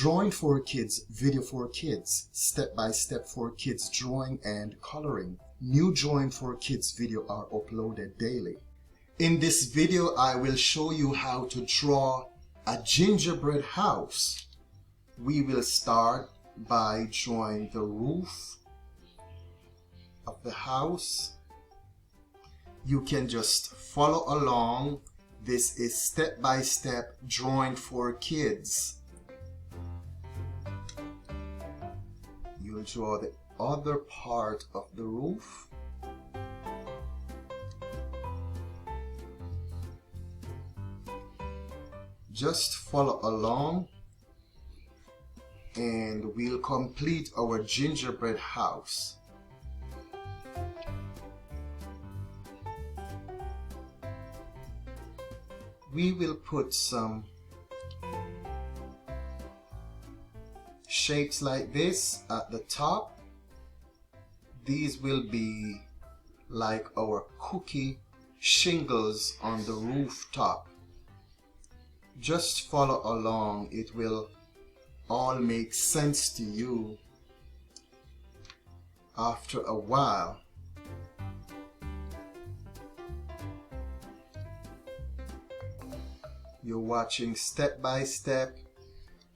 Drawing for kids, video for kids, step by step for kids, drawing and coloring. New drawing for kids video are uploaded daily. In this video, I will show you how to draw a gingerbread house. We will start by drawing the roof of the house. You can just follow along. This is step-by-step drawing for kids. You'll draw the other part of the roof. Just follow along and we'll complete our gingerbread house. We will put some shapes like this at the top. These will be like our cookie shingles on the rooftop. Just follow along, it will all make sense to you after a while. You're watching step-by-step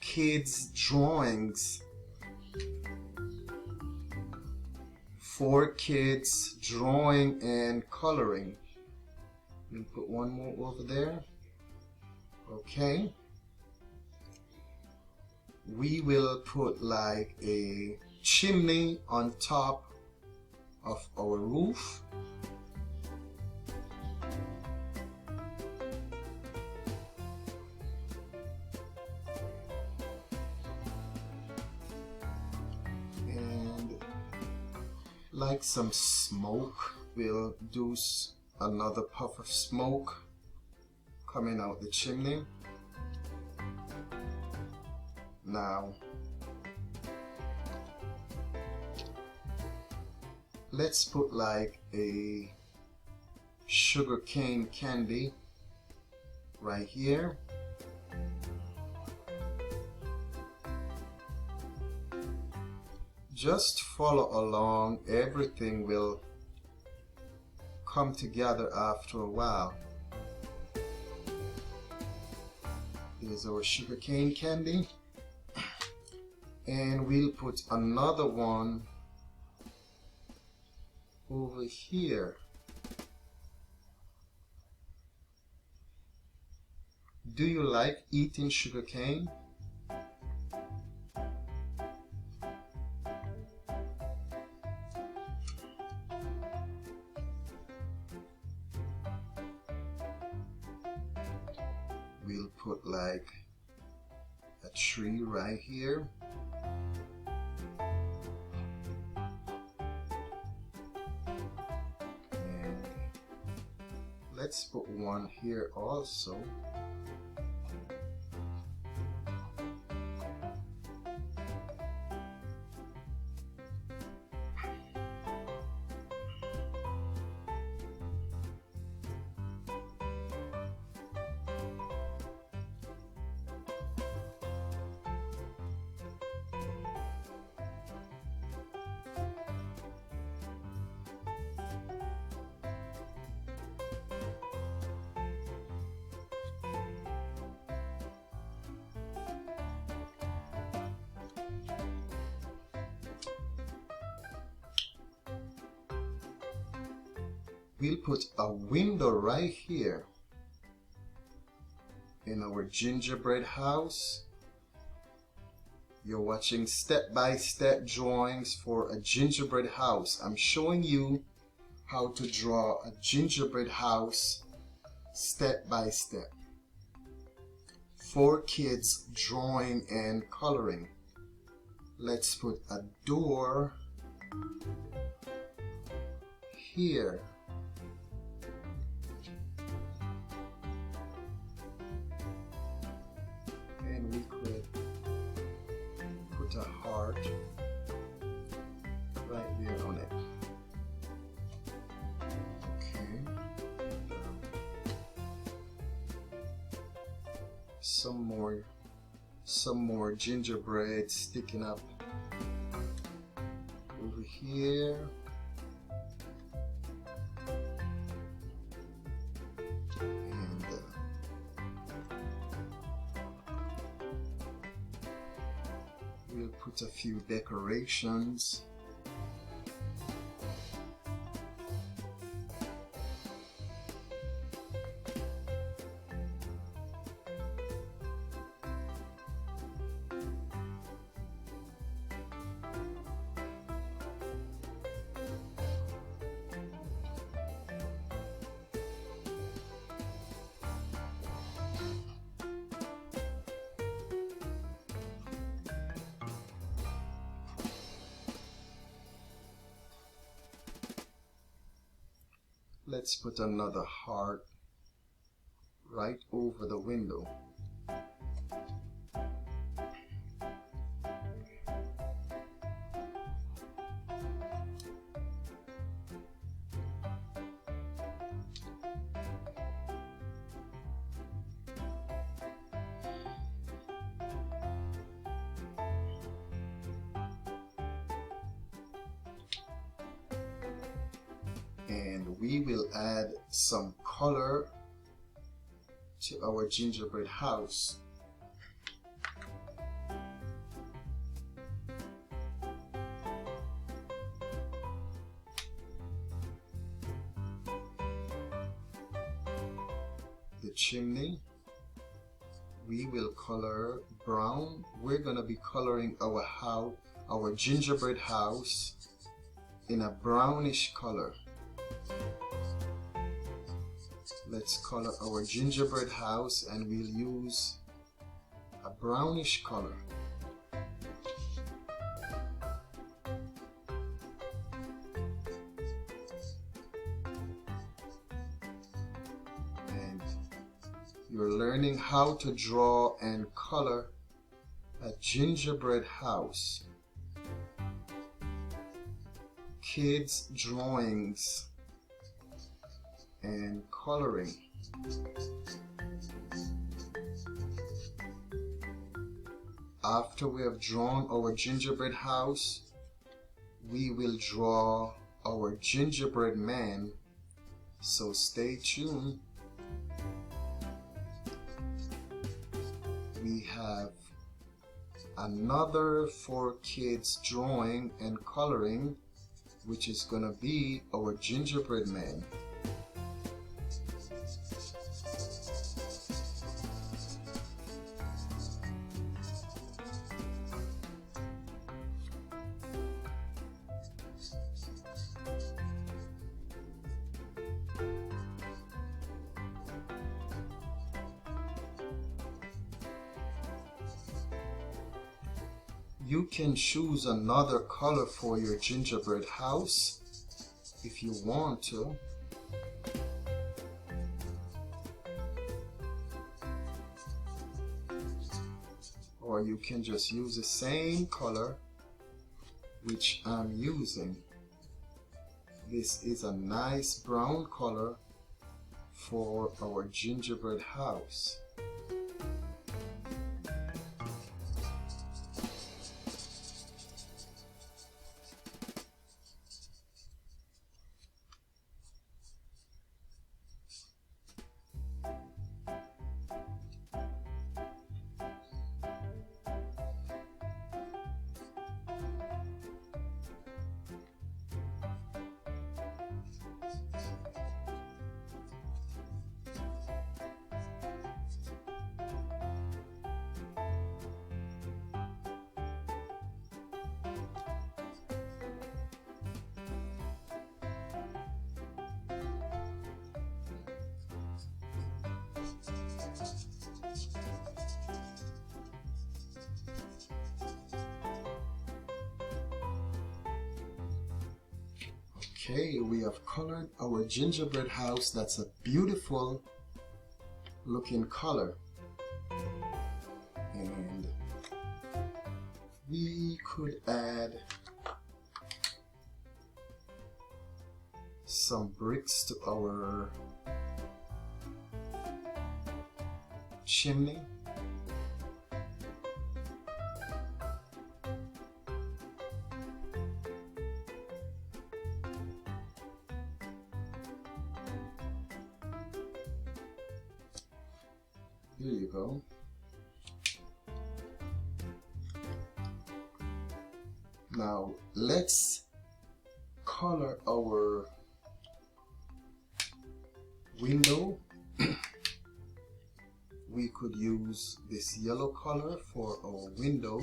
kids drawings for kids drawing and coloring. We'll put one more over there. Okay. We will put like a chimney on top of our roof. Like some smoke, we'll do another puff of smoke coming out the chimney. Now let's put like a sugar cane candy right here. Just follow along, everything will come together after a while. Here's our sugarcane candy. And we'll put another one over here. Do you like eating sugarcane? We'll put like a tree right here. And let's put one here also. We'll put a window right here in our gingerbread house. You're watching step-by-step drawings for a gingerbread house. I'm showing you how to draw a gingerbread house step by step for kids drawing and coloring. Let's put a door here. And we could put a heart right there on it. Okay. Some more some more gingerbread sticking up over here. And we'll put a few decorations. Let's put another heart right over the window. And we will add some color to our gingerbread house. The chimney, we will color brown. We're gonna be coloring our gingerbread house in a brownish color. Let's color our gingerbread house and we'll use a brownish color. And you're learning how to draw and color a gingerbread house. Kids' drawings and coloring. After we have drawn our gingerbread house, we will draw our gingerbread man, so stay tuned. We have another for kids drawing and coloring, which is gonna be our gingerbread man. You can choose another color for your gingerbread house if you want to. Or you can just use the same color which I'm using. This is a nice brown color for our gingerbread house. Okay, we have colored our gingerbread house. That's a beautiful looking color. And we could add some bricks to our chimney. Here you go. Now let's color our window. We could use this yellow color for our window.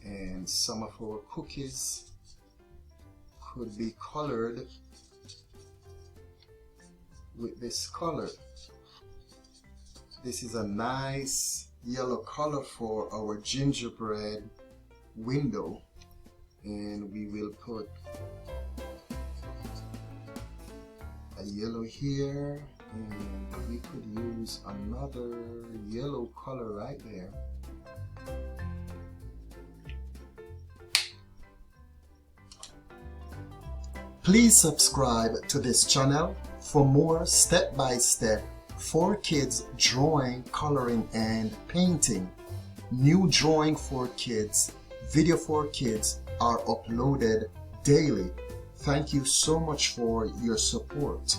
And some of our cookies could be colored with this color. This is a nice yellow color for our gingerbread window, and we will put a yellow here, and we could use another yellow color right there. Please subscribe to this channel for more step-by-step for kids drawing, coloring, and painting. New drawing for kids, video for kids are uploaded daily. Thank you so much for your support.